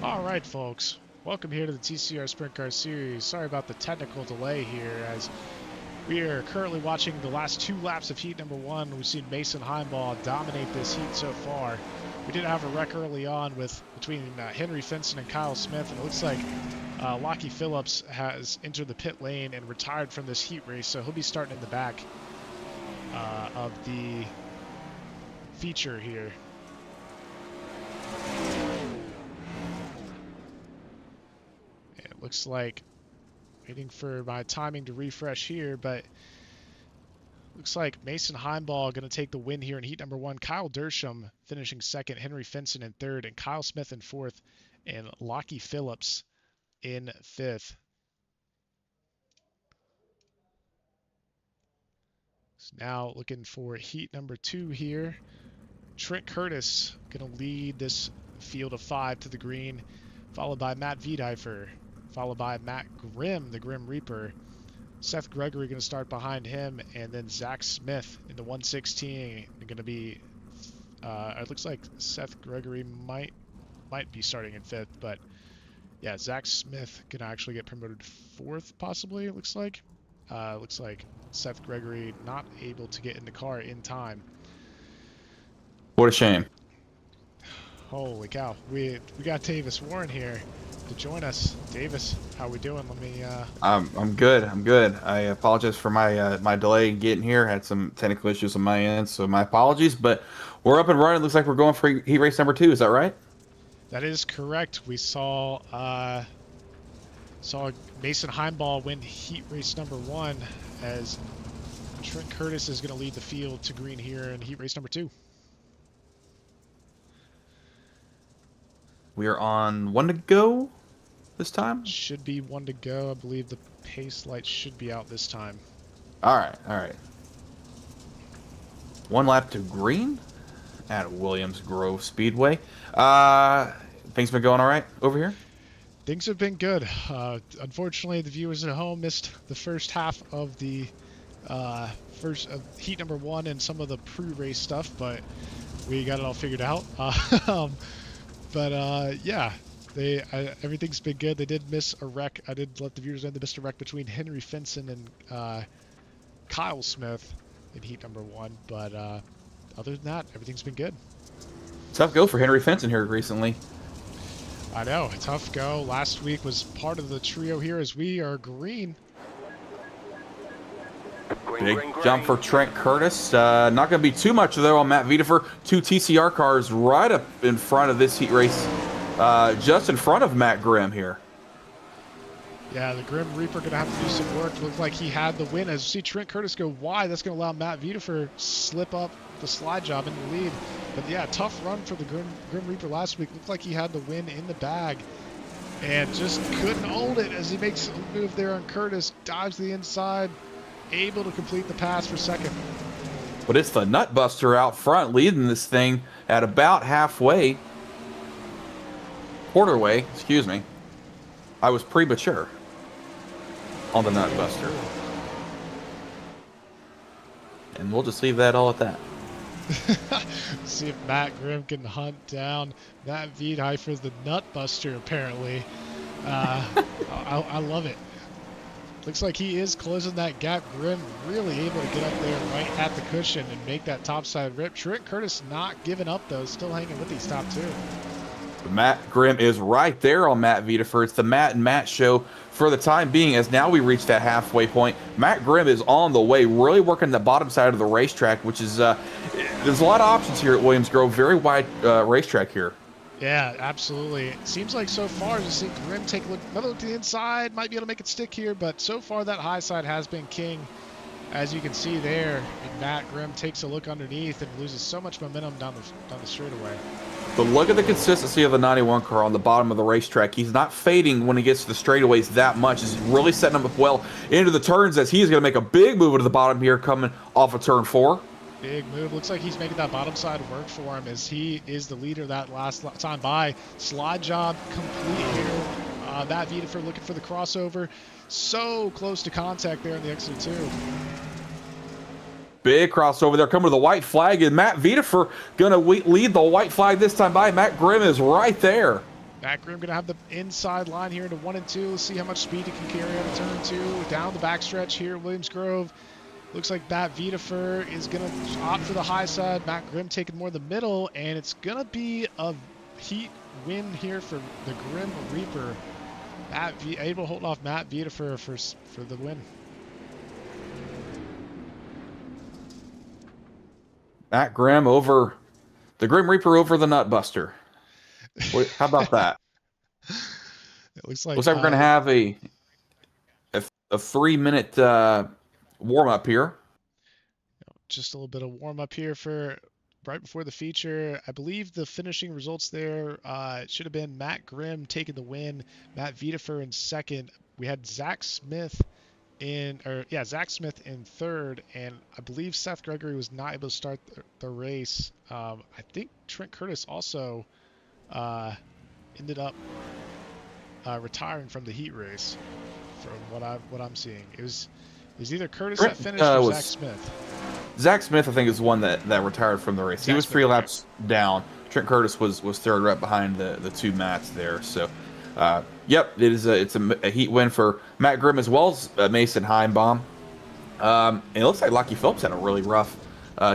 All right, folks. Welcome here to the TCR Sprint Car Series. Sorry about the technical delay here, as we are currently watching the last two laps of heat number one. We've seen Mason Heimbaugh dominate this heat so far. We did have a wreck early on between Henry Finson and Kyle Smith, and it looks like Lockie Phillips has entered the pit lane and retired from this heat race, so he'll be starting in the back of the feature here. Looks like waiting for my timing to refresh here, but looks like Mason Heimbaugh going to take the win here in heat number one. Kyle Dersham finishing second, Henry Finson in third, and Kyle Smith in fourth, and Lockie Phillips in fifth. So now looking for heat number two here. Trent Curtis going to lead this field of five to the green, followed by Matt Wiedheifer, followed by Matt Grimm, the Grim Reaper. Seth Gregory going to start behind him, and then Zach Smith in the 116 going to be, it looks like Seth Gregory might be starting in fifth, but yeah, Zach Smith can actually get promoted to fourth, possibly, it looks like. Looks like Seth Gregory not able to get in the car in time. What a shame. Holy cow. We got Davis Warren here to join us. Davis, how we doing? Let me I'm good. I apologize for my my delay in getting here. Had some technical issues on my end, so my apologies. But we're up and running. Looks like we're going for heat race number 2. Is that right? That is correct. We saw Mason Heimbaugh win heat race number 1, as Trent Curtis is going to lead the field to green here in heat race number 2. We are on 1 to go this time. Should be 1 to go. I believe the pace light should be out this time. All right. 1 lap to green at Williams Grove Speedway. Things been going all right over here? Things have been good. Unfortunately, the viewers at home missed the first half of the heat number 1 and some of the pre-race stuff, but we got it all figured out. Yeah, everything's been good. They did miss a wreck. I did let the viewers know they missed a wreck between Henry Finson and Kyle Smith in heat number 1. But other than that, everything's been good. Tough go for Henry Finson here recently. I know, tough go. Last week was part of the trio here as we are green. Big jump for Trent Curtis. Not going to be too much, though, on Matt Wiedheifer. 2 TCR cars right up in front of this heat race, just in front of Matt Grimm here. Yeah, the Grim Reaper going to have to do some work. Looked like he had the win. As you see Trent Curtis go wide, that's going to allow Matt Wiedheifer slip up the slide job in the lead. But yeah, tough run for the Grim Reaper last week. Looked like he had the win in the bag and just couldn't hold it as he makes a move there on Curtis. Dives to the inside, able to complete the pass for second. But it's the Nutbuster out front leading this thing at about halfway. Quarter way, excuse me. I was premature on the Nutbuster. And we'll just leave that all at that. See if Matt Grimm can hunt down Matt Wiedheifer, the Nutbuster, apparently. I love it. Looks like he is closing that gap. Grimm really able to get up there right at the cushion and make that topside rip. Trent Curtis not giving up, though. Still hanging with these top 2. Matt Grimm is right there on Matt Wiedheifer. It's the Matt and Matt show for the time being, as now we reach that halfway point. Matt Grimm is on the way, really working the bottom side of the racetrack, which is, there's a lot of options here at Williams Grove. Very wide racetrack here. Yeah, absolutely. It seems like so far, you see Grimm take another look to the inside, might be able to make it stick here, but so far that high side has been king. As you can see there, and Matt Grimm takes a look underneath and loses so much momentum down the straightaway. But look at the consistency of the 91 car on the bottom of the racetrack. He's not fading when he gets to the straightaways that much. He's really setting him up well into the turns, as he's going to make a big move to the bottom here coming off of turn 4. Big move. Looks like he's making that bottom side work for him, as he is the leader that last time by. Slide job complete here. Matt Wiedheifer looking for the crossover. So close to contact there in the exit 2. Big crossover there, coming to the white flag, and Matt Wiedheifer going to lead the white flag this time by. Matt Grimm is right there. Matt Grimm going to have the inside line here into 1 and 2. Let's see how much speed he can carry out of turn 2. Down the backstretch here, Williams Grove. Looks like Matt Wiedefer is going to opt for the high side. Matt Grimm taking more the middle, and it's going to be a heat win here for the Grim Reaper. Able to hold off Matt Wiedefer for the win. Matt Grimm over the Grim Reaper over the Nutbuster. How about that? It looks like we're going to have a 3-minute warm up here. Just a little bit of warm up here for right before the feature. I believe the finishing results there should have been Matt Grimm taking the win, Matt Wiedefer in second. We had Zach Smith in third, and I believe Seth Gregory was not able to start the race. I think Trent Curtis also ended up retiring from the heat race, from what I'm seeing. It was either Curtis that finished or Zach Smith. Zach Smith, I think, is the one that retired from the race. He was 3 laps down. Trent Curtis was third, right behind the two Matts there. So, yep, it's a heat win for Matt Grimm as well as Mason Heimbaum. And it looks like Lockie Phillips had a really rough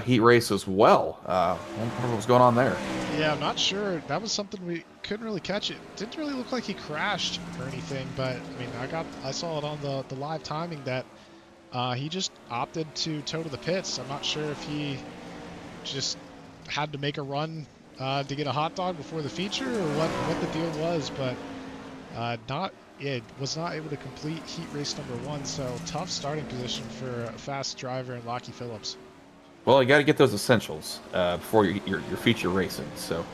heat race as well. I wonder what was going on there. Yeah, I'm not sure. That was something we couldn't really catch. It didn't really look like he crashed or anything, but I mean, I saw it on the live timing that he just opted to toe to the pits. I'm not sure if he just had to make a run to get a hot dog before the feature or what the deal was, but was not able to complete heat race number 1. So tough starting position for a fast driver in Lockie Phillips. Well, you got to get those essentials before your feature racing. So,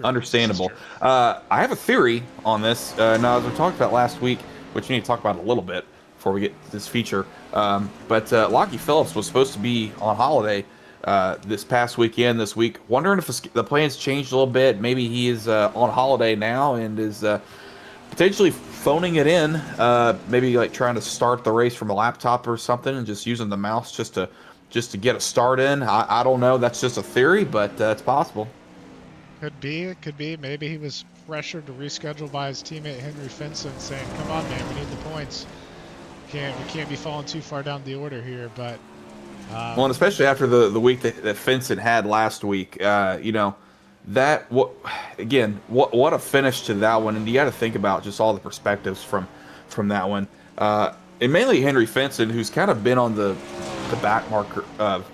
understandable. I have a theory on this. Now, as we talked about last week, which we need to talk about a little bit before we get to this feature. But Lockie Phillips was supposed to be on holiday this past weekend, this week. Wondering if the plans changed a little bit. Maybe he is on holiday now and is potentially phoning it in. Maybe like trying to start the race from a laptop or something and just using the mouse just to get a start in. I don't know. That's just a theory, but it's possible. Could be. It could be. Maybe he was pressured to reschedule by his teammate Henry Finson, saying, "Come on, man, we need the points. We can't be falling too far down the order here." But well, and especially after the week that Finson had last week, what a finish to that one. And you got to think about just all the perspectives from that one. And mainly Henry Finson, who's kind of been on the back marker of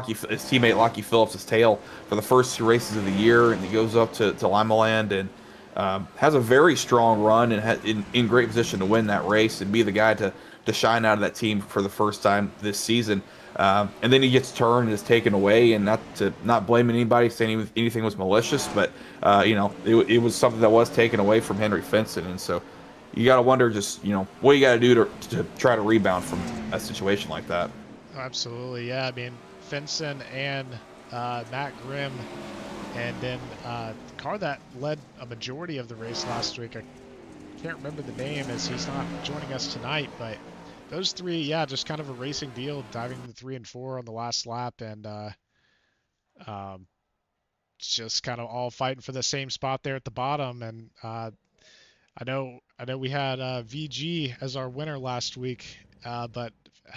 his teammate Lockie Phillips' tail for the first 2 races of the year, and he goes up to Lima Land and has a very strong run and in great position to win that race and be the guy to shine out of that team for the first time this season. And then he gets turned and is taken away, and not blaming anybody, saying anything was malicious, but it was something that was taken away from Henry Finson, and so you got to wonder just what you got to do to try to rebound from a situation like that. Absolutely, yeah. I mean, Finson and Matt Grimm, and then the car that led a majority of the race last week, I can't remember the name as he's not joining us tonight, but those 3, yeah, just kind of a racing deal, diving into 3 and 4 on the last lap, and just kind of all fighting for the same spot there at the bottom. And I know we had VG as our winner last week, but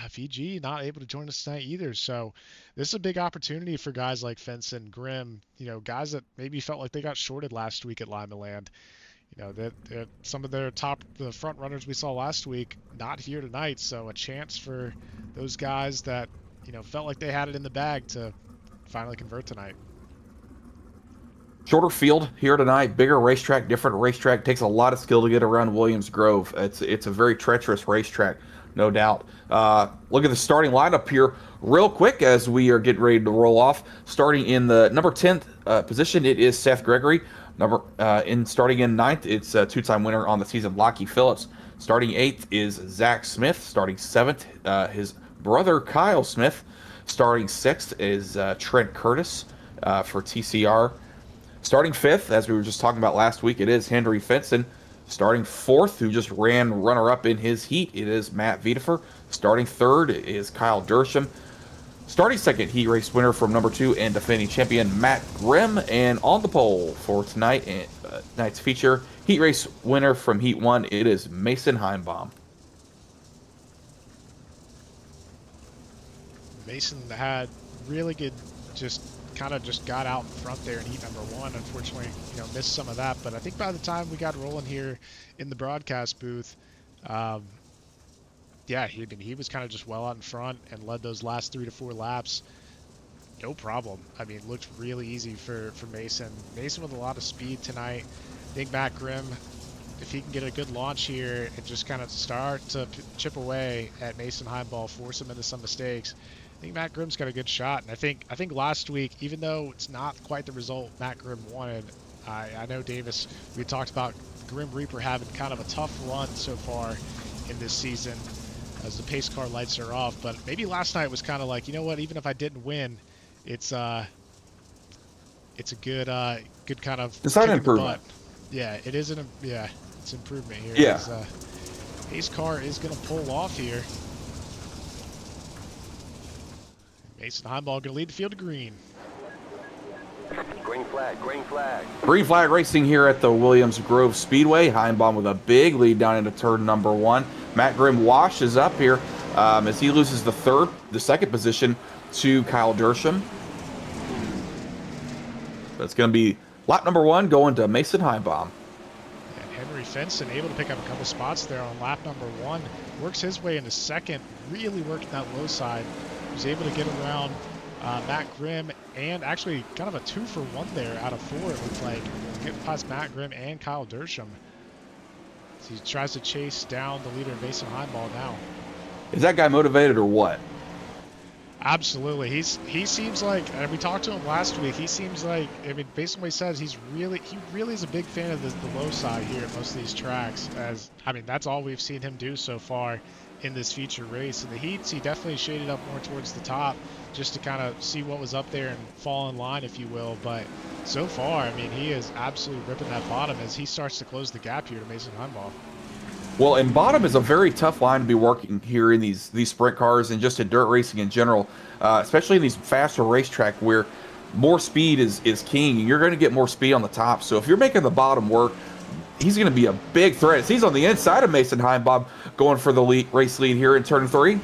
VG not able to join us tonight either. So this is a big opportunity for guys like Finson, Grimm, guys that maybe felt like they got shorted last week at Lima Land. That some of the front runners we saw last week not here tonight. So a chance for those guys that felt like they had it in the bag to finally convert tonight. Shorter field here tonight, bigger racetrack, different racetrack. Takes a lot of skill to get around Williams Grove. It's a very treacherous racetrack, no doubt. Look at the starting lineup here real quick as we are getting ready to roll off. Starting in the number 10th position, it is Seth Gregory. Starting in 9th, it's a 2-time winner on the season, Lockie Phillips. Starting 8th is Zach Smith. Starting 7th, his brother Kyle Smith. Starting 6th is Trent Curtis for TCR. Starting 5th, as we were just talking about last week, it is Henry Finson. Starting 4th, who just ran runner-up in his heat, it is Matt Wiedefer. Starting 3rd is Kyle Dersham. Starting second heat race winner from number 2 and defending champion Matt Grimm. And on the pole for tonight's feature, heat race winner from heat 1, it is Mason Heimbaum. Mason had really good, just got out in front there in heat number 1. Unfortunately, missed some of that. But I think by the time we got rolling here in the broadcast booth, yeah, he was kind of just well out in front and led those last 3 to 4 laps. No problem. I mean, looked really easy for Mason. Mason with a lot of speed tonight. I think Matt Grimm, if he can get a good launch here and just kind of start to chip away at Mason Heimbaum, force him into some mistakes, I think Matt Grimm's got a good shot. And I think last week, even though it's not quite the result Matt Grimm wanted, I know Davis, we talked about Grim Reaper having kind of a tough run so far in this season as the pace car lights are off. But maybe last night was kind of like, you know what, even if I didn't win, it's a good kind of it's an improvement. Yeah, it is it's improvement here. Yeah. Pace car is going to pull off here. Mason Heimbaum going to lead the field to green. Green flag, green flag. Green flag racing here at the Williams Grove Speedway. Heimbaum with a big lead down into turn number 1. Matt Grimm washes up here as he loses the second position to Kyle Dersham. That's going to be lap number 1 going to Mason Heimbaum. And Henry Fenson able to pick up a couple spots there on lap number 1. Works his way into second, really working that low side. Was able to get around Matt Grimm and actually kind of a 2-for-1 there out of 4, it looked like. Getting past Matt Grimm and Kyle Dersham. So he tries to chase down the leader, Mason Heimbaum, now. Is that guy motivated or what? Absolutely. He seems like, and we talked to him last week, he seems like, I mean, based on what he says, he really is a big fan of the low side here at most of these tracks. As I mean, that's all we've seen him do so far in this feature race. In the heats, he definitely shaded up more towards the top just to kind of see what was up there and fall in line, if you will. But so far, I mean, he is absolutely ripping that bottom as he starts to close the gap here to Mason Heimbaum. Well, and bottom is a very tough line to be working here in these sprint cars and just in dirt racing in general, especially in these faster racetrack where more speed is king. You're going to get more speed on the top. So if you're making the bottom work, he's going to be a big threat. He's on the inside of Mason Heimbaum going for the race lead here in turn 3. And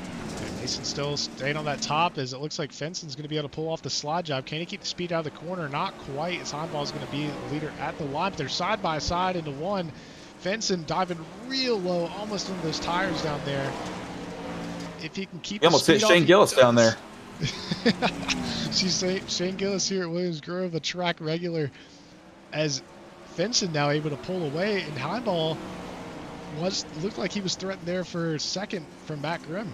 Mason still staying on that top as it looks like Fenson's going to be able to pull off the slide job. Can he keep the speed out of the corner? Not quite, as Heimbaum's going to be the leader at the line. But they're side by side into one. Fenson diving real low, almost into those tires down there. If he can keep he almost hit Shane Gillis down there. She's Shane Gillis here at Williams Grove, the track regular, as Fenson now able to pull away, and Heimbaum looked like he was threatened there for second from Matt Grimm.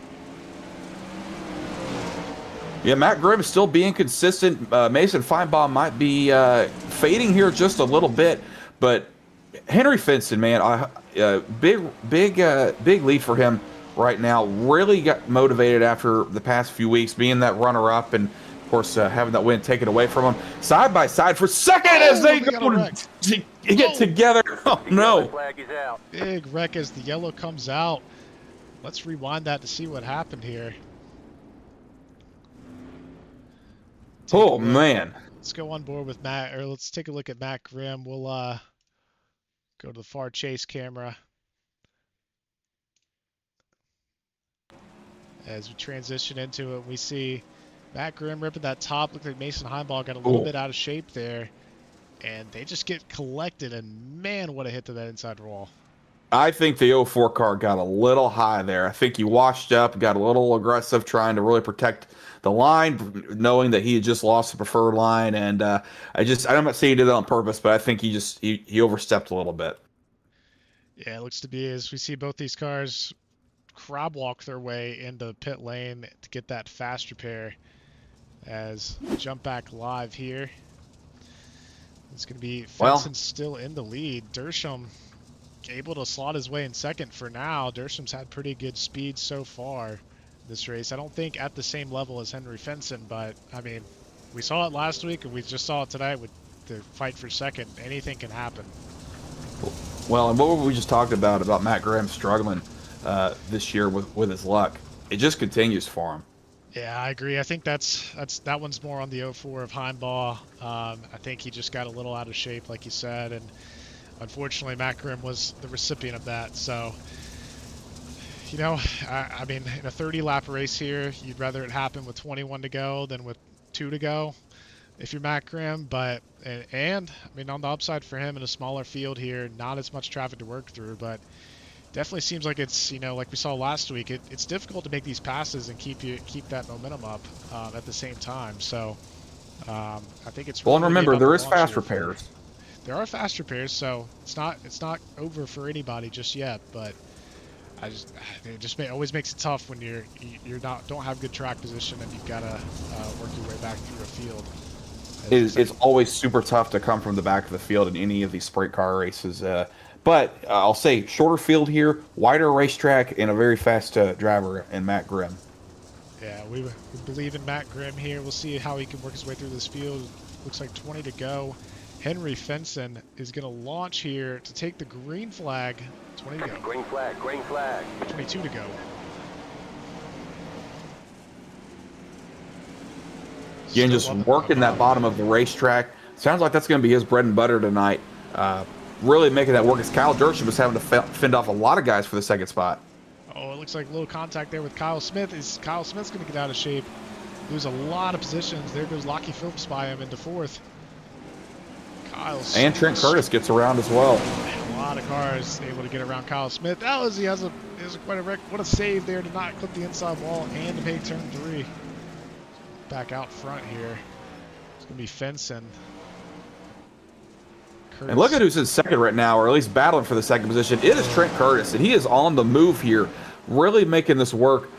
Yeah, Matt Grimm is still being consistent. Mason Heimbaum might be fading here just a little bit, but Henry Fenson, man, big lead for him right now. Really got motivated after the past few weeks, being that runner-up, and of course having that win taken away from him. Side by side for second as they go to get together. Oh no! Big wreck as the yellow comes out. Let's rewind that to see what happened here. Oh man! Let's go on board with Matt, or let's take a look at Matt Grimm. We'll go to the far chase camera as we transition into it. We see Matt Grimm ripping that top. Looked like Mason Heimbaum got a little bit out of shape there, and they just get collected. And man, what a hit to that inside wall! I think the 04 car got a little high there. I think he washed up, got a little aggressive, trying to really protect the line, knowing that he had just lost the preferred line. And I'm not saying he did that on purpose, but I think he overstepped a little bit. Yeah, it looks to be as we see both these cars crab walk their way into pit lane to get that fast repair. As we jump back live here, it's going to be Fenson still in the lead. Dersham able to slot his way in second for now. Dersham's had pretty good speed so far this race. I don't think at the same level as Henry Fenson, but I mean, we saw it last week and we just saw it tonight with the fight for second. Anything can happen. Well, and what we just talked about Matt Grimm struggling this year with his luck, it just continues for him. Yeah, I agree. I think that one's more on the 0-4 of Heimbaugh. I think he just got a little out of shape, like you said, and unfortunately, Matt Grimm was the recipient of that. So, I mean, in a 30-lap race here, you'd rather it happen with 21 to go than with 2 to go if you're Matt Grimm. But and I mean, on the upside for him in a smaller field here, not as much traffic to work through, but definitely seems like it's like we saw last week. It's difficult to make these passes and keep that momentum up at the same time. So I think it's Well, really and going to be remember, about the there is launch fast here for. repairs. There are fast repairs, so it's not over for anybody just yet. But it just always makes it tough when you're not don't have good track position and you've got to work your way back through a field. As it looks like It's always super tough to come from the back of the field in any of these sprint car races. But I'll say shorter field here, wider racetrack, and a very fast driver in Matt Grimm. yeah, we believe in Matt Grimm here. We'll see how he can work his way through this field. Looks like 20 to go. Henry Fenson is going to launch here to take the green flag. 20 to go. Green flag, green flag. 22 to go. Again, Still just loving working that bottom of the racetrack. Sounds like that's going to be his bread and butter tonight. Really making that work as Kyle Dersham was having to fend off a lot of guys for the second spot. Oh, it looks like a little contact there with Kyle Smith. Kyle Smith's going to get out of shape? Lose a lot of positions. There goes Lockie Phillips by him into fourth. And Trent Curtis gets around as well. A lot of cars able to get around Kyle Smith. He has quite a wreck. What a save there to not clip the inside wall and to make turn 3. Back out front here. It's going to be Fenson. Curtis. And look at who's in second right now, or at least battling for the second position. It is Trent Curtis, and he is on the move here, really making this work.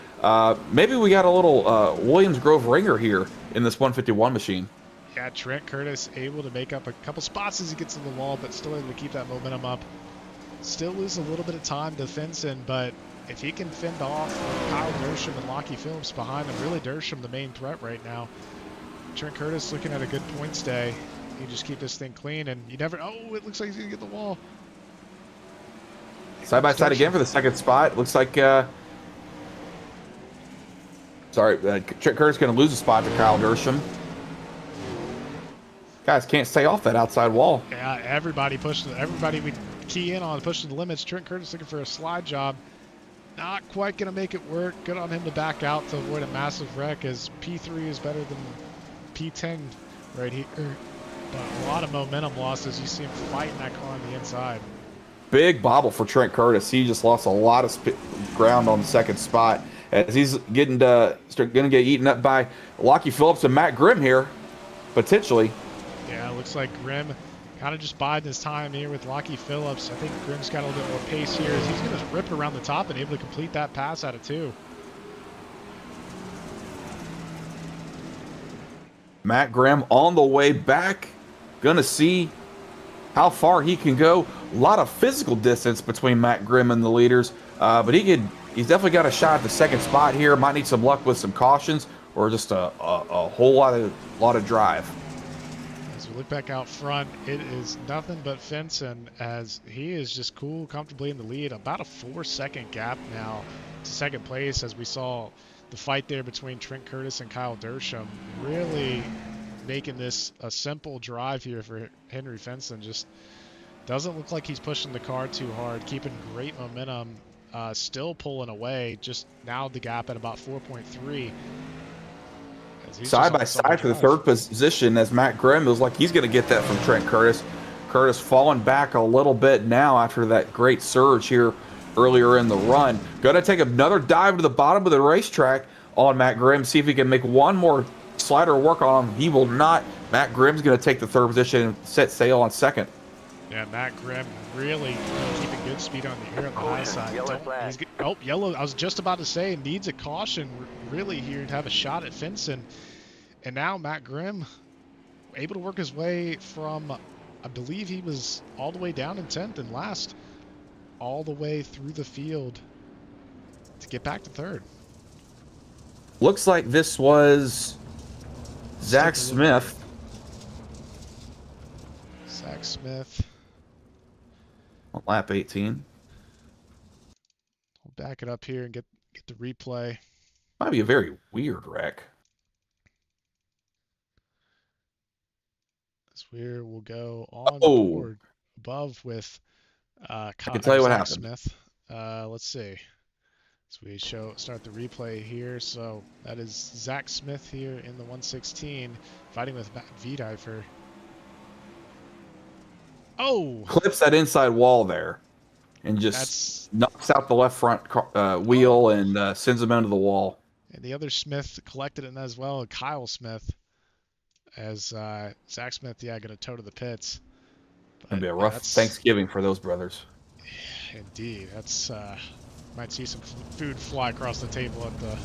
Maybe we got a little Williams Grove ringer here in this 151 machine. Yeah, Trent Curtis able to make up a couple spots as he gets to the wall, but still able to keep that momentum up. Still lose a little bit of time to Fenson, but if he can fend off Kyle Dersham and Lockie Phillips behind him, really Dersham the main threat right now. Trent Curtis looking at a good points day. You just keep this thing clean, and you never. Oh, it looks like he's gonna get the wall. Side by side again for the second spot. Looks like. Trent Curtis going to lose a spot to Kyle Dersham. Guys can't stay off that outside wall. Yeah, everybody we key in on pushing the limits. Trent Curtis looking for a slide job. Not quite going to make it work. Good on him to back out to avoid a massive wreck, as P3 is better than P10 right here. But a lot of momentum loss as you see him fighting that car on the inside. Big bobble for Trent Curtis. He just lost a lot of ground on the second spot as he's going to get eaten up by Lockie Phillips and Matt Grimm here, potentially. Yeah, it looks like Grimm kind of just biding his time here with Lockie Phillips. I think Grimm's got a little bit more pace here as he's going to rip around the top and able to complete that pass out of 2. Matt Grimm on the way back. Gonna see how far he can go. A lot of physical distance between Matt Grimm and the leaders, but he's definitely got a shot at the second spot here. Might need some luck with some cautions or just a whole lot of drive. As we look back out front, it is nothing but Fenson as he is just cool, comfortably in the lead. About a 4-second gap now to second place, as we saw the fight there between Trent Curtis and Kyle Dersham. Really making this a simple drive here for Henry Fenson. Just doesn't look like he's pushing the car too hard, keeping great momentum, still pulling away. Just now the gap at about 4.3. Side by side for the third position as Matt Grimm looks like he's going to get that from Trent Curtis. Curtis falling back a little bit now after that great surge here earlier in the run. Going to take another dive to the bottom of the racetrack on Matt Grimm, see if he can make one more slider work on him. He will not. Matt Grimm's going to take the third position and set sail on second. Yeah, Matt Grimm really keeping good speed on the air on the high side. Yellow. I was just about to say, needs a caution really here to have a shot at Fenson. And now Matt Grimm able to work his way from, I believe he was all the way down in 10th and last, all the way through the field to get back to third. Looks like this was Zach Smith. Zach Smith. On lap 18. We'll back it up here and get the replay. Might be a very weird wreck. This weird will go on Oh, board above with I can tell you what Zach happened. Smith. Let's see. So we start the replay here. So that is Zach Smith here in the 116 fighting with Matt Wiedheifer. Oh, Clips that inside wall there and just that's knocks out the left front wheel oh. and sends him into the wall. And the other Smith collected it as well, Kyle Smith, as Zach Smith, yeah, going to tow to the pits. Gonna But be a yeah, rough that's Thanksgiving for those brothers. indeed. That's might see some food fly across the table at the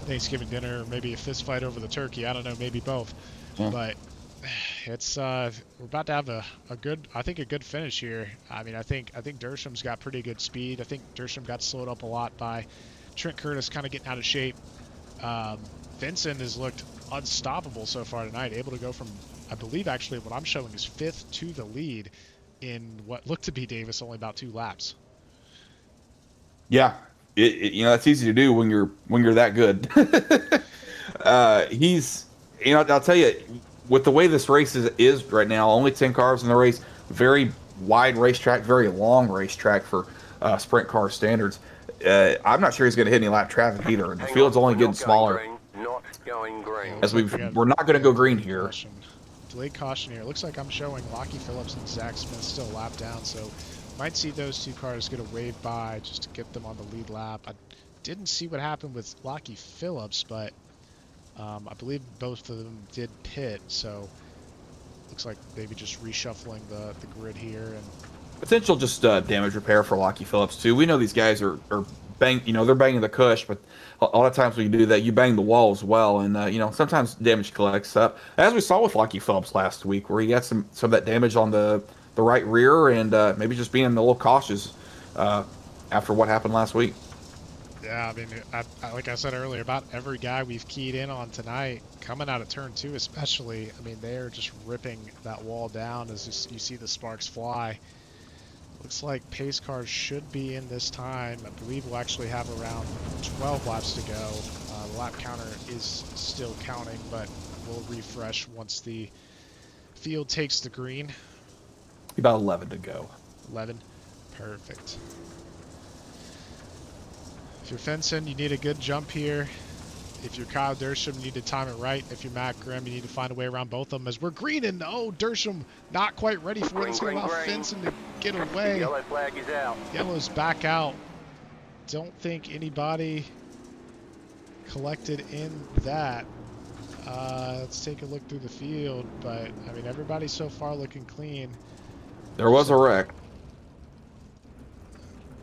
Thanksgiving dinner, or maybe a fist fight over the turkey. I don't know, maybe both. Yeah. But it's we're about to have a good, I think, a good finish here. I mean, I think Dersham's got pretty good speed. I think Dersham got slowed up a lot by Trent Curtis kind of getting out of shape. Um, Vincent has looked unstoppable so far tonight, able to go from, I believe actually what I'm showing is 5th to the lead in what looked to be Davis only about 2 laps. Yeah, that's easy to do when you're that good. He's I'll tell you, with the way this race is right now, only 10 cars in the race, very wide racetrack, very long racetrack for sprint car standards. I'm not sure he's going to hit any lap traffic either. The field's only getting smaller. Not going green. Yeah, As looks like we got we're not going to go green delayed here. caution. Delayed caution here. Looks like I'm showing Lockie Phillips and Zach Smith still a lap down, so might see those 2 cars get a wave by just to get them on the lead lap. I didn't see what happened with Lockie Phillips, but I believe both of them did pit, so looks like maybe just reshuffling the grid here. And Potential just damage repair for Lockie Phillips too. We know these guys are they're banging the cush, but a lot of times when you do that, you bang the wall as well, and sometimes damage collects up. As we saw with Lockie Phillips last week, where he got some of that damage on the right rear, and maybe just being a little cautious after what happened last week. yeah, I mean, like I said earlier, about every guy we've keyed in on tonight, coming out of turn 2 especially, I mean, they're just ripping that wall down as you see the sparks fly. Looks like pace cars should be in this time. I believe we'll actually have around 12 laps to go. The lap counter is still counting, but we'll refresh once the field takes the green. About 11 to go. 11. Perfect. If you're fencing, you need a good jump here. If you're Kyle Dersham, you need to time it right. If you're Matt Grimm, you need to find a way around both of them as we're greening. Oh, Dersham not quite ready for it. It's going to allow Fenson to get away. The yellow flag is out. Yellow's back out. Don't think anybody collected in that. Let's take a look through the field, but I mean, everybody so far looking clean. There was a wreck.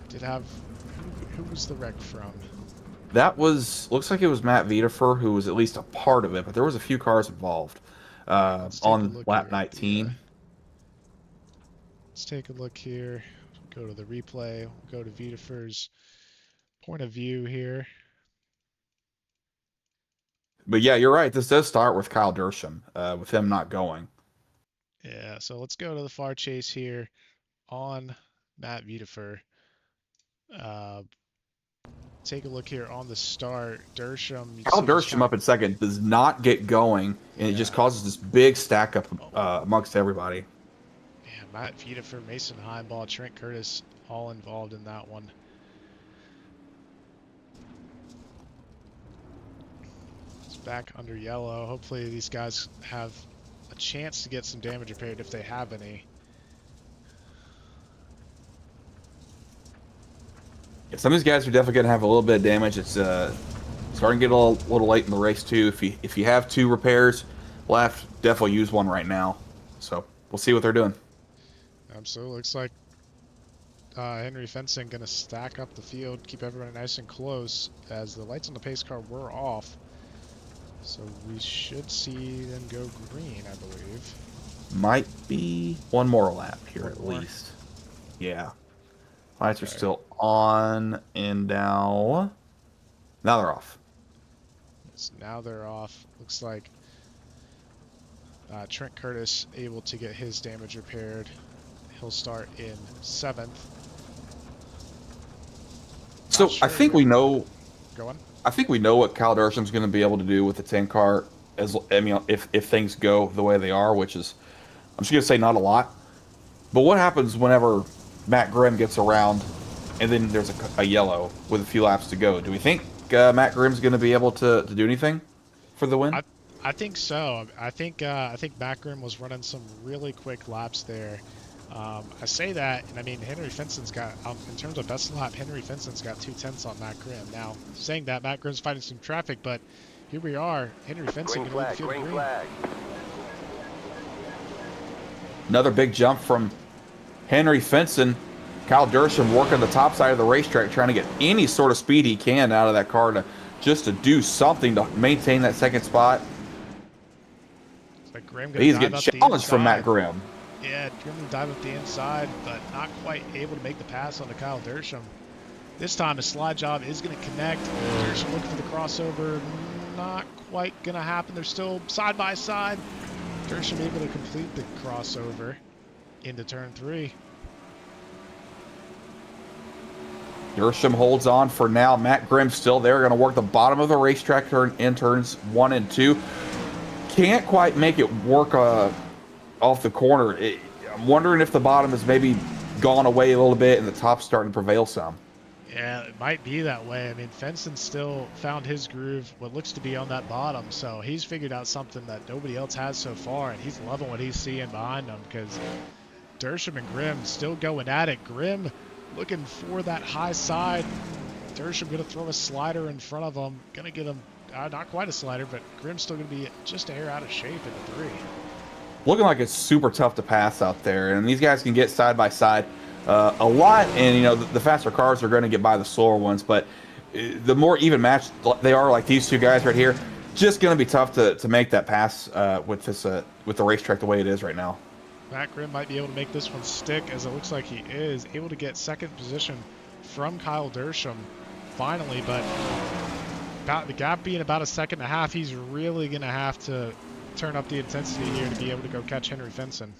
Did have, who was the wreck from? That looks like it was Matt Wiedefer, who was at least a part of it, but there was a few cars involved on lap 19. Let's take a look here. Go to the replay. We'll go to Wiedefer's point of view here. But yeah, you're right. This does start with Kyle Dersham, with him not going. Yeah, so let's go to the far chase here on Matt Wiedefer. Take a look here on the start. Dersham. Kyle Dersham up in second does not get going, and it just causes this big stack up amongst everybody. Yeah, Matt Wiedefer, Mason Heimball, Trent Curtis, all involved in that one. It's back under yellow. Hopefully these guys have a chance to get some damage repaired if they have any. Yeah, some of these guys are definitely going to have a little bit of damage. It's starting to get a little late in the race too. If you have 2 repairs left, definitely use one right now. So we'll see what they're doing. So it looks like Henry Fencing going to stack up the field, keep everyone nice and close as the lights on the pace car were off. So we should see them go green, I believe. Might be one more lap here at least. Yeah. Lights are still on, and now they're off. So now they're off. Looks like Trent Curtis able to get his damage repaired. He'll start in 7th. So I think we know. Go on. I think we know what Kyle Dersham's going to be able to do with the 10 car. As I mean, if things go the way they are, which is, I'm just going to say not a lot. But what happens whenever Matt Grimm gets around, and then there's a yellow with a few laps to go? Do we think Matt Grimm's going to be able to do anything for the win? I think so. I think Matt Grimm was running some really quick laps there. I say that, and I mean Henry Finson's got, in terms of best lap, Henry Finson's got 2/10 on Matt Grimm. Now, saying that, Matt Grimm's fighting some traffic, but here we are. Henry Finson going to lead the field green green. flag. Another big jump from Henry Finson. Kyle Dersham working the top side of the racetrack, trying to get any sort of speed he can out of that car to do something to maintain that second spot. Like Grimm He's getting challenged from Matt Grimm. Yeah, Grimm will dive up the inside, but not quite able to make the pass onto Kyle Dersham. This time, his slide job is going to connect. Dersham looking for the crossover. Not quite going to happen. They're still side by side. Dersham able to complete the crossover into turn 3. Dersham holds on for now. Matt Grimm still there. Going to work the bottom of the racetrack in turns 1 and 2. Can't quite make it work off the corner. I'm wondering if the bottom has maybe gone away a little bit and the top's starting to prevail some. Yeah, it might be that way. I mean, Fenson still found his groove, what looks to be on that bottom, so he's figured out something that nobody else has so far, and he's loving what he's seeing behind him, because Dersham and Grimm still going at it. Grimm looking for that high side. Dersham going to throw a slider in front of him, going to get him, not quite a slider, but Grimm's still going to be just a hair out of shape in the 3. Looking like it's super tough to pass out there, and these guys can get side by side a lot, and you know the faster cars are going to get by the slower ones, but the more even matched they are, like these two guys right here, just going to be tough to make that pass with the racetrack the way it is right now. Matt Grimm might be able to make this one stick, as it looks like he is able to get second position from Kyle Dersham finally, but about the gap being about a second and a half, he's really going to have to turn up the intensity here to be able to go catch Henry Finson.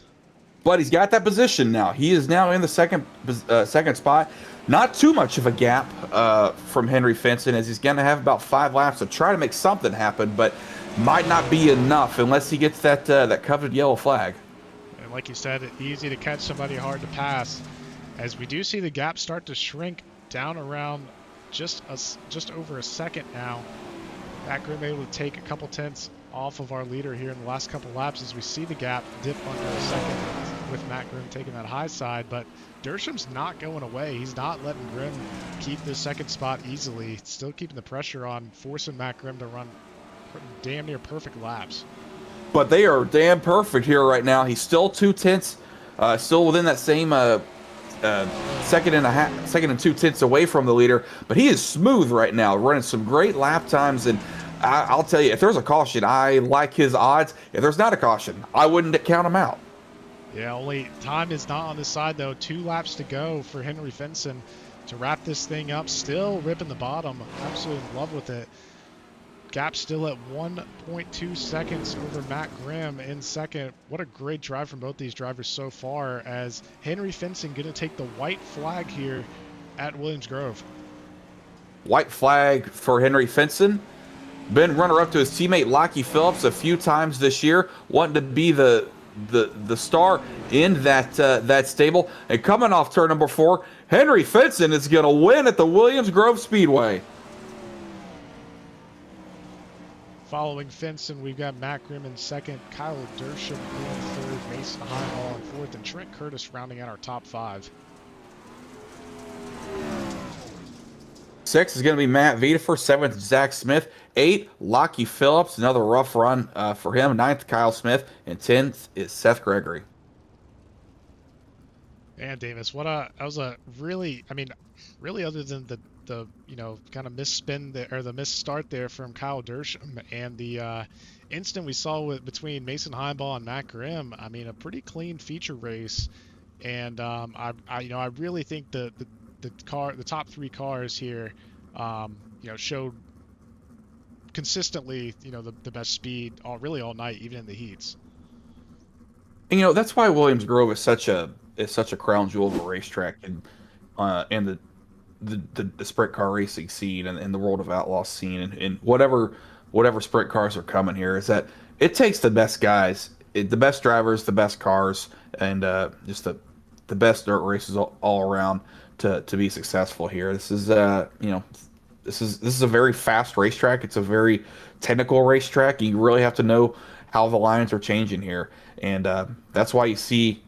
But he's got that position now. He is now in the second spot. Not too much of a gap from Henry Finson, as he's going to have about 5 laps to try to make something happen, but might not be enough unless he gets that coveted yellow flag. And like you said, easy to catch somebody, hard to pass. As we do see the gap start to shrink down around just over a second now. Matt Grimm able to take a couple tenths off of our leader here in the last couple laps as we see the gap dip under a second with Matt Grimm taking that high side, but Dersham's not going away. He's not letting Grimm keep this second spot easily. Still keeping the pressure on, forcing Matt Grimm to run damn near perfect laps. But they are damn perfect here right now. He's still 2 tenths, still within that same second and 2 tenths away from the leader, but he is smooth right now, running some great lap times. And I'll tell you, if there's a caution, I like his odds. If there's not a caution, I wouldn't count him out. Yeah, only time is not on his side, though. 2 laps to go for Henry Finson to wrap this thing up. Still ripping the bottom. Absolutely in love with it. Gap still at 1.2 seconds over Matt Grimm in second. What a great drive from both these drivers so far, as Henry Finson going to take the white flag here at Williams Grove. White flag for Henry Finson. Been runner-up to his teammate Lockie Phillips a few times this year, wanting to be the star in that stable. And coming off turn number 4, Henry Finson is going to win at the Williams Grove Speedway. Following Finson, we've got Matt Grimm in second, Kyle Dersham in third, Mason Highball in fourth, and Trent Curtis rounding out our top 5. 6 is going to be Matt Wiedefer. 7th, Zach Smith. 8, Lockie Phillips. Another rough run for him. 9th, Kyle Smith. And 10th is Seth Gregory. Man, Davis, that was a really, I mean, really other than the kind of misspin there, or the misstart there from Kyle Dersham and the instant we saw between Mason Highball and Matt Grimm, I mean, a pretty clean feature race. And I really think the top 3 cars here, showed consistently, the best speed all night, even in the heats. And, that's why Williams Grove is such a crown jewel of a racetrack, and the sprint car racing scene and the World of Outlaws scene and whatever sprint cars are coming here is that it takes the best guys, the best drivers, the best cars, and just the best dirt races all around to be successful here. This is this is a very fast racetrack. It's a very technical racetrack. You really have to know how the lines are changing here, and that's why you see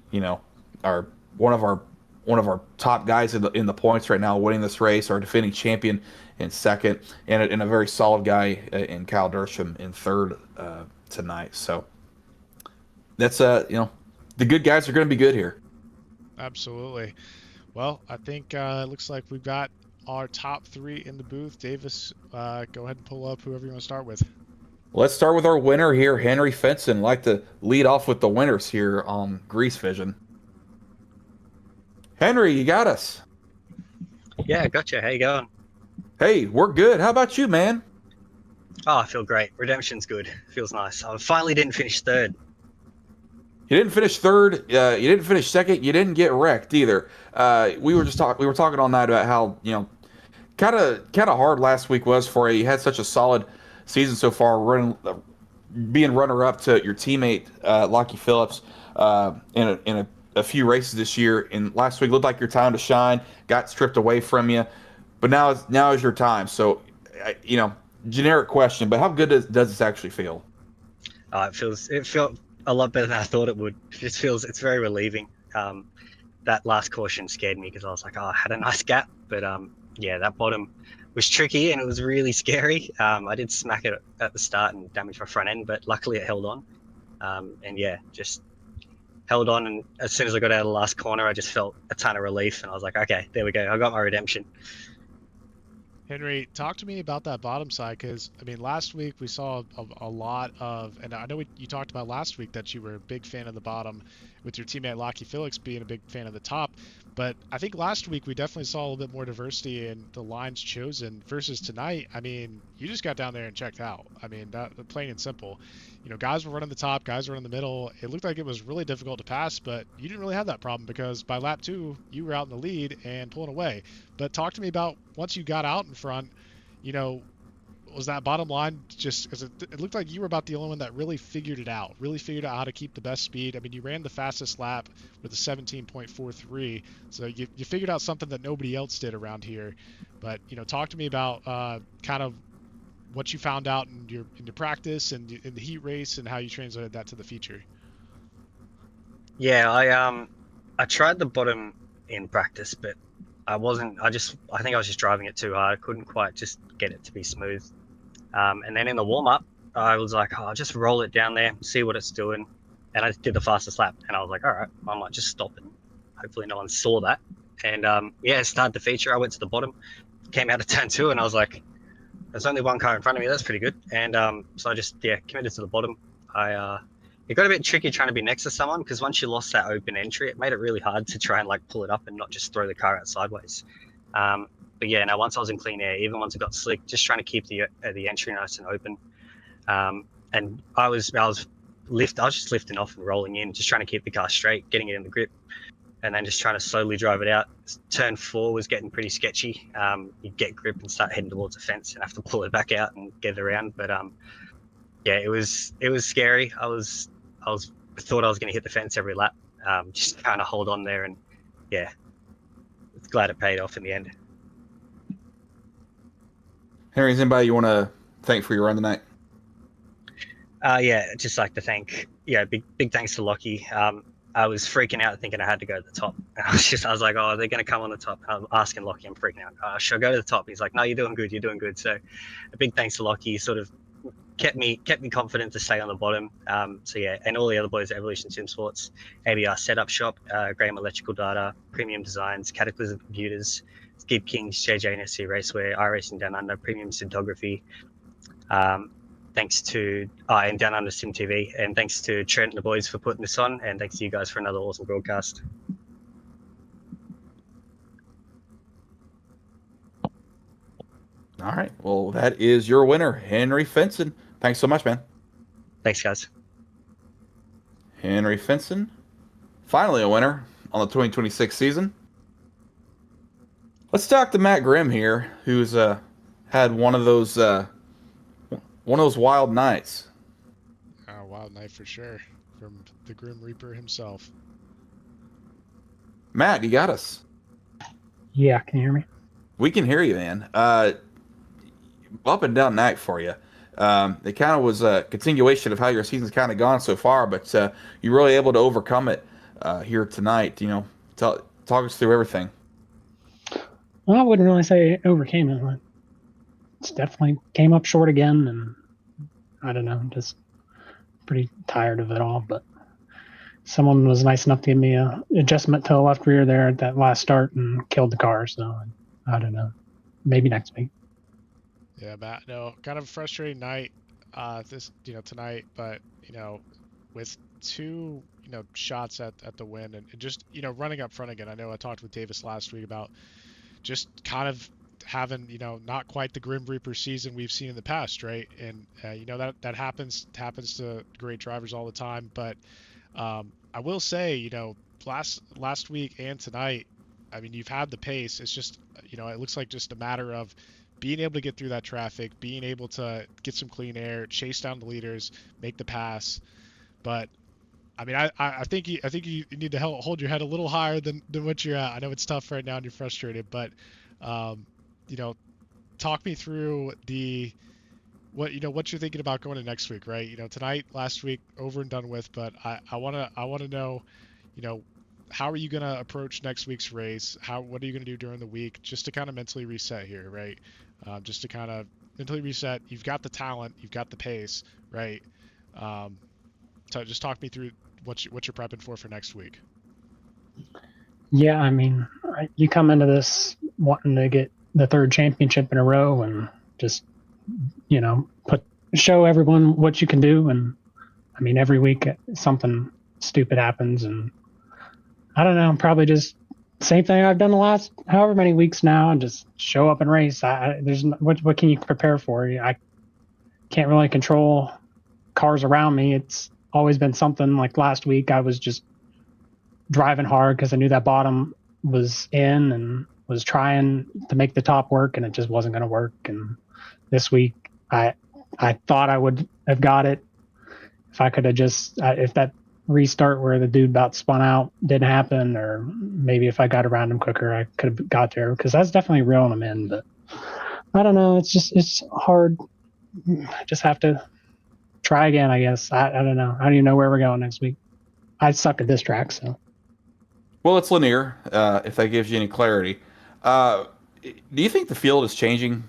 our one of our one of our top guys in the points right now winning this race, our defending champion in second, and a very solid guy in Kyle Dersham in third tonight. So that's the good guys are going to be good here. Absolutely. Well, I think it looks like we've got our top three in the booth. Davis, go ahead and pull up whoever you want to start with. Let's start with our winner here, Henry Fenson. I'd like to lead off with the winners here on Grease Vision. Henry, you got us. Yeah, gotcha. How you going? Hey, we're good. How about you, man? Oh, I feel great. Redemption's good. Feels nice. I finally didn't finish third. You didn't finish third. You didn't finish second. You didn't get wrecked either. We were talking all night about how kind of hard last week was for you. You had such a solid season so far, being runner up to your teammate Lockie Phillips in a few races this year. And last week looked like your time to shine. Got stripped away from you, but now is your time. So, generic question, but how good does this actually feel? It felt a lot better than I thought it would. It's very relieving. That last caution scared me because I was like, oh, I had a nice gap, but yeah, that bottom was tricky and it was really scary. I did smack it at the start and damage my front end, but luckily it held on. And yeah, just held on. And as soon as I got out of the last corner, I just felt a ton of relief. And I was like, okay, there we go. I got my redemption. Henry, talk to me about that bottom side, because I mean, last week we saw a lot of, and I know you talked about last week that you were a big fan of the bottom, with your teammate Lockie Phillips being a big fan of the top. But I think last week we definitely saw a little bit more diversity in the lines chosen versus tonight. I mean, you just got down there and checked out. I mean, that plain and simple. Guys were running the top, guys were in the middle. It looked like it was really difficult to pass, but you didn't really have that problem because by lap 2, you were out in the lead and pulling away. But talk to me about once you got out in front, was that bottom line just because it looked like you were about the only one that really figured it out, how to keep the best speed. I mean, you ran the fastest lap with a 17.43, so you figured out something that nobody else did around here. But talk to me about kind of what you found out in your practice and in the heat race and how you translated that to the feature. Yeah, I tried the bottom in practice, but I think I was just driving it too hard. I couldn't quite just get it to be smooth. And then in the warm-up, I was like, I'll just roll it down there, see what it's doing. And I did the fastest lap. And I was like, all right, I might just stop and hopefully no one saw that. And yeah, started the feature. I went to the bottom, came out of turn 2, and I was like, there's only one car in front of me. That's pretty good. And so I just, committed to the bottom. It got a bit tricky trying to be next to someone because once you lost that open entry, it made it really hard to try and pull it up and not just throw the car out sideways. But yeah, now once I was in clean air, even once it got slick, just trying to keep the entry nice and open. And I was just lifting off and rolling in, just trying to keep the car straight, getting it in the grip, and then just trying to slowly drive it out. Turn 4 was getting pretty sketchy. You get grip and start heading towards a fence and have to pull it back out and get it around. But yeah, it was scary. I thought I was going to hit the fence every lap. Just trying to hold on there, and yeah, glad it paid off in the end. Henry, is anybody you want to thank for your run tonight? Yeah, just like to thank, big thanks to Lockie. I was freaking out thinking I had to go to the top. I was like, oh, they're going to come on the top. I'm asking Lockie, I'm freaking out. Should I go to the top? He's like, no, you're doing good. So a big thanks to Lockie. He sort of kept me confident to stay on the bottom. So yeah, and all the other boys at Evolution Sim Sports, ABR Setup Shop, Graham Electrical Data, Premium Designs, Cataclysm Computers, Skip Kings, JJ and SC Raceway, iRacing Down Under, Premium Simtography. Thanks to and Down Under Sim TV, and thanks to Trent and the boys for putting this on, and thanks to you guys for another awesome broadcast. All right. Well, that is your winner, Henry Fenson. Thanks so much, man. Thanks, guys. Henry Fenson, finally a winner on the 2026 season. Let's talk to Matt Grimm here, who's had one of those wild nights. Wild night for sure from the Grim Reaper himself. Matt, you got us. Yeah, can you hear me? We can hear you, man. Up and down night for you. It kind of was a continuation of how your season's kind of gone so far, but you really able to overcome it here tonight. Talk us through everything. Well, I wouldn't really say it overcame it. It's definitely came up short again, and I don't know, just pretty tired of it all. But someone was nice enough to give me a adjustment to the left rear there at that last start and killed the car. So I don't know, maybe next week. Yeah, Matt. No, kind of a frustrating night. Tonight, but with two shots at the win and just running up front again. I know I talked with Davis last week about just kind of having not quite the Grim Reaper season we've seen in the past, right? And that happens to great drivers all the time. But I will say, last week and tonight, I mean, you've had the pace. It's just it looks like just a matter of being able to get through that traffic, being able to get some clean air, chase down the leaders, make the pass. But I mean, I think you need to hold your head a little higher than what you're at. I know it's tough right now and you're frustrated, but talk me through what you're thinking about going to next week, right? Tonight, last week, over and done with, but I wanna know, how are you gonna approach next week's race? What are you gonna do during the week just to kind of mentally reset here, right? Just to kind of mentally reset. You've got the talent, you've got the pace, right? So just talk me through what you're prepping for next week. Yeah, I mean, you come into this wanting to get the third championship in a row and just show everyone what you can do. And I mean, every week something stupid happens, and I don't know, probably just same thing I've done the last however many weeks now, and just show up and race. What can you prepare for? I can't really control cars around me. It's always been something. Like last week, I was just driving hard because I knew that bottom was in and was trying to make the top work, and it just wasn't going to work. And this week, I thought I would have got it if I could have just if that restart where the dude about spun out didn't happen, or maybe if I got around him quicker, I could have got there, because that's definitely reeling him in. But I don't know. It's hard. I just have to try again, I guess. I don't know. I don't even know where we're going next week. I suck at this track, so. Well, it's linear, if that gives you any clarity. Do you think the field is changing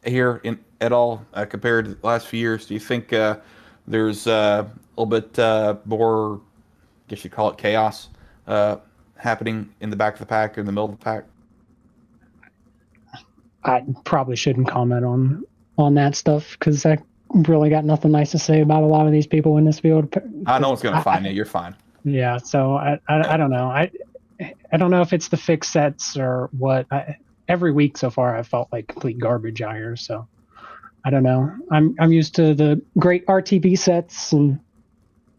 here at all compared to the last few years? Do you think there's a little bit more, I guess you'd call it chaos, happening in the back of the pack or in the middle of the pack? I probably shouldn't comment on that stuff, because I really got nothing nice to say about a lot of these people in this field. I know what's going to find you. You're fine. Yeah, so I don't know. I don't know if it's the fixed sets or what. Every week so far, I felt like complete garbage out here. So I don't know. I'm used to the great RTB sets, and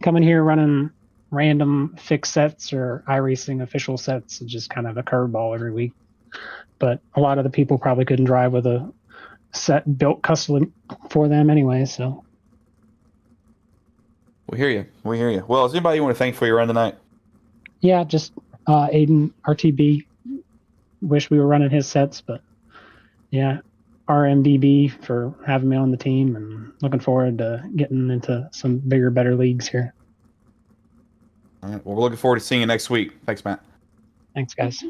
coming here running random fixed sets or iRacing official sets is just kind of a curveball every week. But a lot of the people probably couldn't drive with a set built custom for them anyway. So we hear you. Well, is anybody you want to thank for your run tonight? Yeah, just Aiden RTB. Wish we were running his sets, but yeah, RMDB for having me on the team, and looking forward to getting into some bigger, better leagues here. All right. Well, we're looking forward to seeing you next week. Thanks, Matt. Thanks, guys.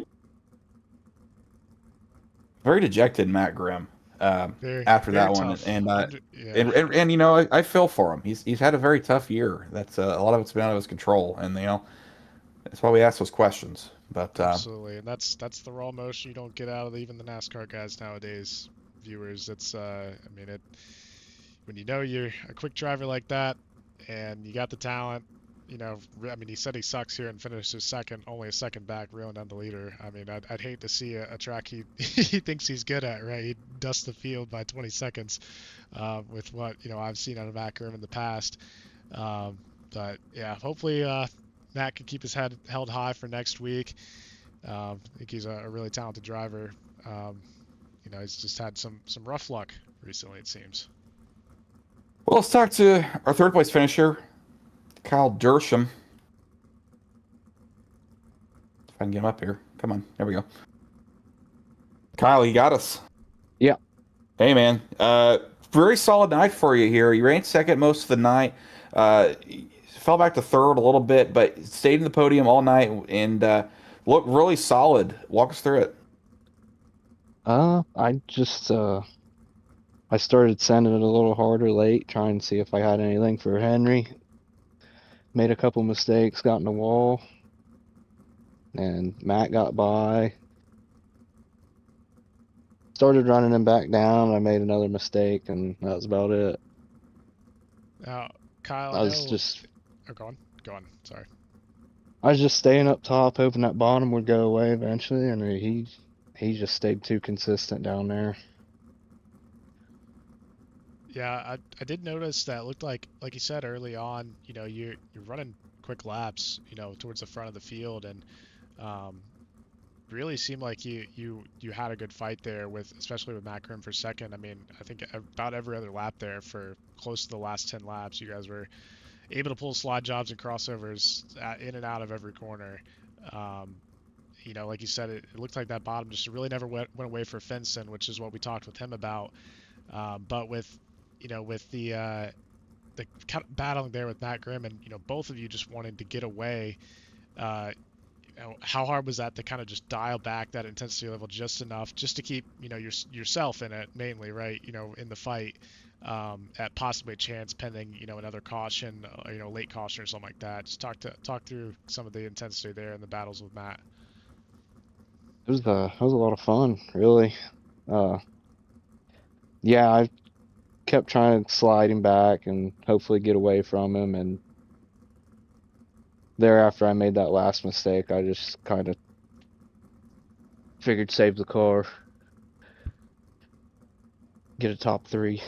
Very dejected, Matt Grimm. After that one, tough. and I feel for him. He's had a very tough year. That's a lot of it's been out of his control, and that's why we ask those questions. But absolutely, and that's the raw emotion you don't get out of even the NASCAR guys nowadays. Viewers, it's when you're a quick driver like that, and you got the talent. He said he sucks here and finishes second, only a second back, reeling down the leader. I mean, I'd hate to see a track he thinks he's good at, right? He dusts the field by 20 seconds with what I've seen out of Ackerman in the past. But yeah, hopefully Matt can keep his head held high for next week. I think he's a really talented driver. He's just had some rough luck recently, it seems. Well, let's talk to our third place finisher, Kyle Dersham. If I can get him up here. Come on. There we go. Kyle, you got us. Yeah. Hey, man. Very solid night for you here. You ran second most of the night. Fell back to third a little bit, but stayed in the podium all night and looked really solid. Walk us through it. I just I started sending it a little harder late, trying to see if I had anything for Henry. Made a couple mistakes, got in the wall, and Matt got by. Started running him back down. I made another mistake, and that was about it. Now, Kyle, I was just Oh, go on. Sorry. I was just staying up top, hoping that bottom would go away eventually, and he just stayed too consistent down there. Yeah, I did notice that. It looked like you said early on, you're running quick laps, towards the front of the field, and really seemed like you had a good fight there especially with Matt Grimm for second. I mean, I think about every other lap there for close to the last 10 laps, you guys were able to pull slide jobs and crossovers in and out of every corner. Like you said, it looked like that bottom just really never went away for Finson, which is what we talked with him about. But with the kind of battling there with Matt Grimm and both of you just wanting to get away, how hard was that to kind of just dial back that intensity level just enough just to keep yourself in it mainly, right? In the fight, at possibly a chance pending another caution, late caution or something like that. Just talk through some of the intensity there in the battles with Matt. It was a lot of fun, really. Yeah, I kept trying to slide him back and hopefully get away from him, and thereafter I made that last mistake. I just kind of figured save the car, get a top 3.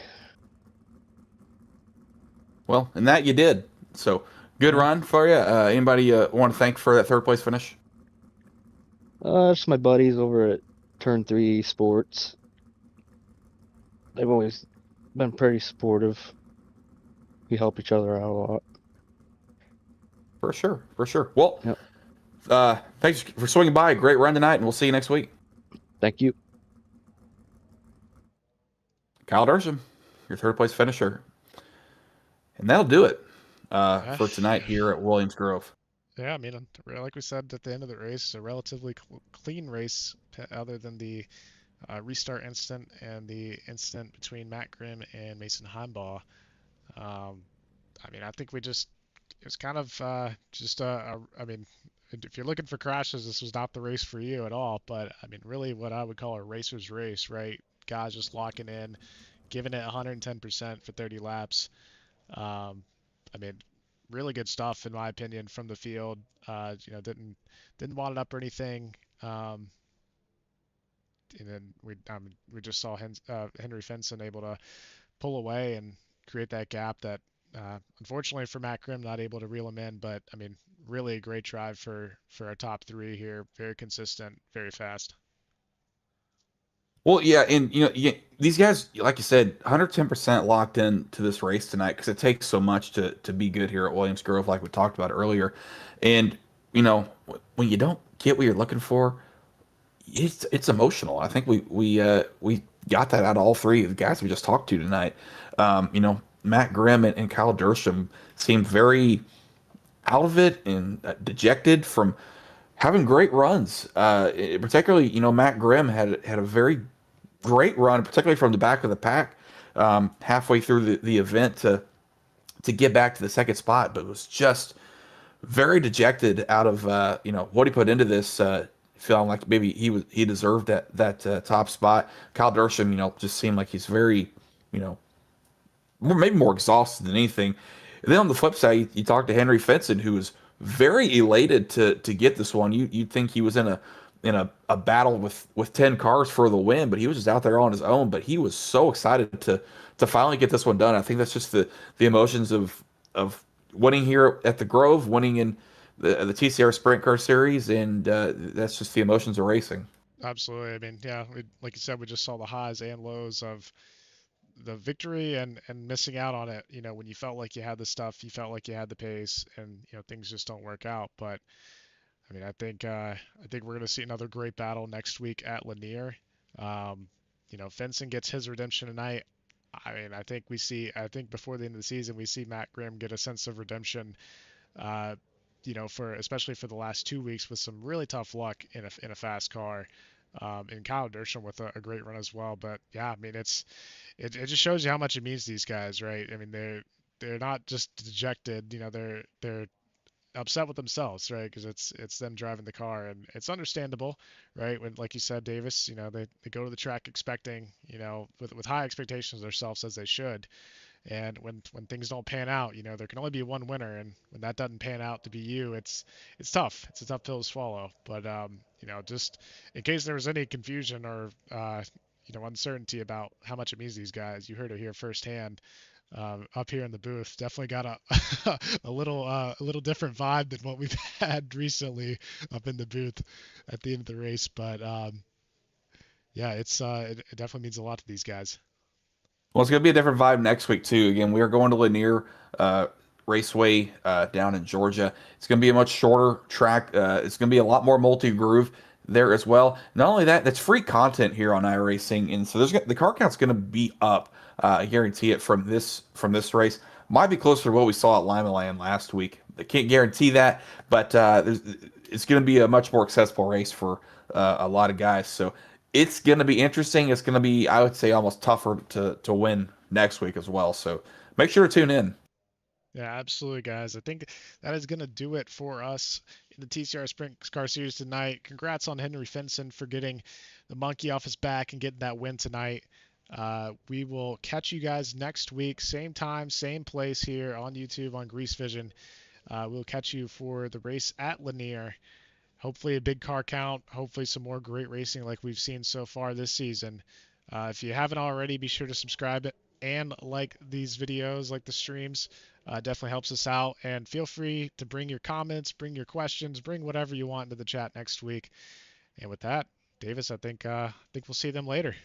Well, and that you did. So good run for you. Anybody want to thank for that third place finish? Just my buddies over at Turn 3 Sports. They've always been pretty supportive. We help each other out a lot. For sure. Well, Yep. Thanks for swinging by. Great run tonight, and we'll see you next week. Thank you. Kyle Dersham, your third place finisher. And that'll do it for tonight here at Williams Grove. Yeah, I mean, like we said at the end of the race, a relatively clean race other than the restart incident and the incident between Matt Grimm and Mason Heimbaugh. I mean, I think it was kind of I mean, if you're looking for crashes, this was not the race for you at all. But I mean, really what I would call a racer's race, right? Guys just locking in, giving it 110% for 30 laps. I mean, really good stuff in my opinion from the field. Didn't wad it up or anything. And then we just saw Henry Finson able to pull away and create that gap that unfortunately for Matt Grimm not able to reel him in. But I mean, really a great drive for our top 3 here. Very consistent, very fast. Well, yeah, and these guys, like you said, 110% locked in to this race tonight because it takes so much to be good here at Williams Grove, like we talked about earlier. And when you don't get what you're looking for, it's emotional. I think we got that out of all 3 of the guys we just talked to tonight. Matt Grimm and Kyle Dersham seemed very out of it and dejected from having great runs. Particularly, Matt Grimm had a very great run, particularly from the back of the pack, halfway through the event to get back to the second spot, but was just very dejected out of what he put into this. Feeling like maybe he deserved that top spot. Kyle Dersham, just seemed like he's very, maybe more exhausted than anything. And then on the flip side, you talk to Henry Finson, who was very elated to get this one. You'd think he was in a battle with 10 cars for the win, but he was just out there on his own. But he was so excited to finally get this one done. I think that's just the emotions of winning here at the Grove, winning in the TCR Sprint Car Series, and that's just the emotions of racing. Absolutely. I mean, yeah, like you said, we just saw the highs and lows of the victory and missing out on it. You know, when you felt like you had the stuff, you felt like you had the pace, and things just don't work out. But I mean, I think we're gonna see another great battle next week at Lanier. Um, Fenson gets his redemption tonight. I mean, I think before the end of the season, we see Matt Grimm get a sense of redemption. Uh, for especially for the last 2 weeks with some really tough luck in a fast car. And Kyle Dersham with a great run as well. But yeah, I mean, it just shows you how much it means to these guys, right? I mean, they're not just dejected. They're upset with themselves, right? Because it's them driving the car, and it's understandable, right? When, like you said, Davis, they go to the track expecting, with high expectations of themselves, as they should. And when things don't pan out, there can only be one winner, and when that doesn't pan out to be you, it's tough. It's a tough pill to swallow. But just in case there was any confusion or uncertainty about how much it means to these guys, you heard it here firsthand. Up here in the booth, definitely got a little different vibe than what we've had recently up in the booth at the end of the race. But yeah, it definitely means a lot to these guys. Well, it's going to be a different vibe next week too. Again, we are going to Lanier Raceway down in Georgia. It's going to be a much shorter track. It's going to be a lot more multi-groove there as well. Not only that, that's free content here on iRacing, and so the car count's going to be up. I guarantee it from this race. Might be closer to what we saw at Lima Land last week. I can't guarantee that, but it's going to be a much more accessible race for a lot of guys. So it's going to be interesting. It's going to be, I would say, almost tougher to win next week as well. So make sure to tune in. Yeah, absolutely, guys. I think that is going to do it for us in the TCR Sprint Car Series tonight. Congrats on Henry Fenson for getting the monkey off his back and getting that win tonight. We will catch you guys next week, same time, same place here on YouTube on Grease Vision. We'll catch you for the race at Lanier. Hopefully a big car count, hopefully some more great racing like we've seen so far this season. If you haven't already, be sure to subscribe and like these videos, like the streams. Definitely helps us out. And feel free to bring your comments, bring your questions, bring whatever you want into the chat next week. And with that, Davis, I think we'll see them later.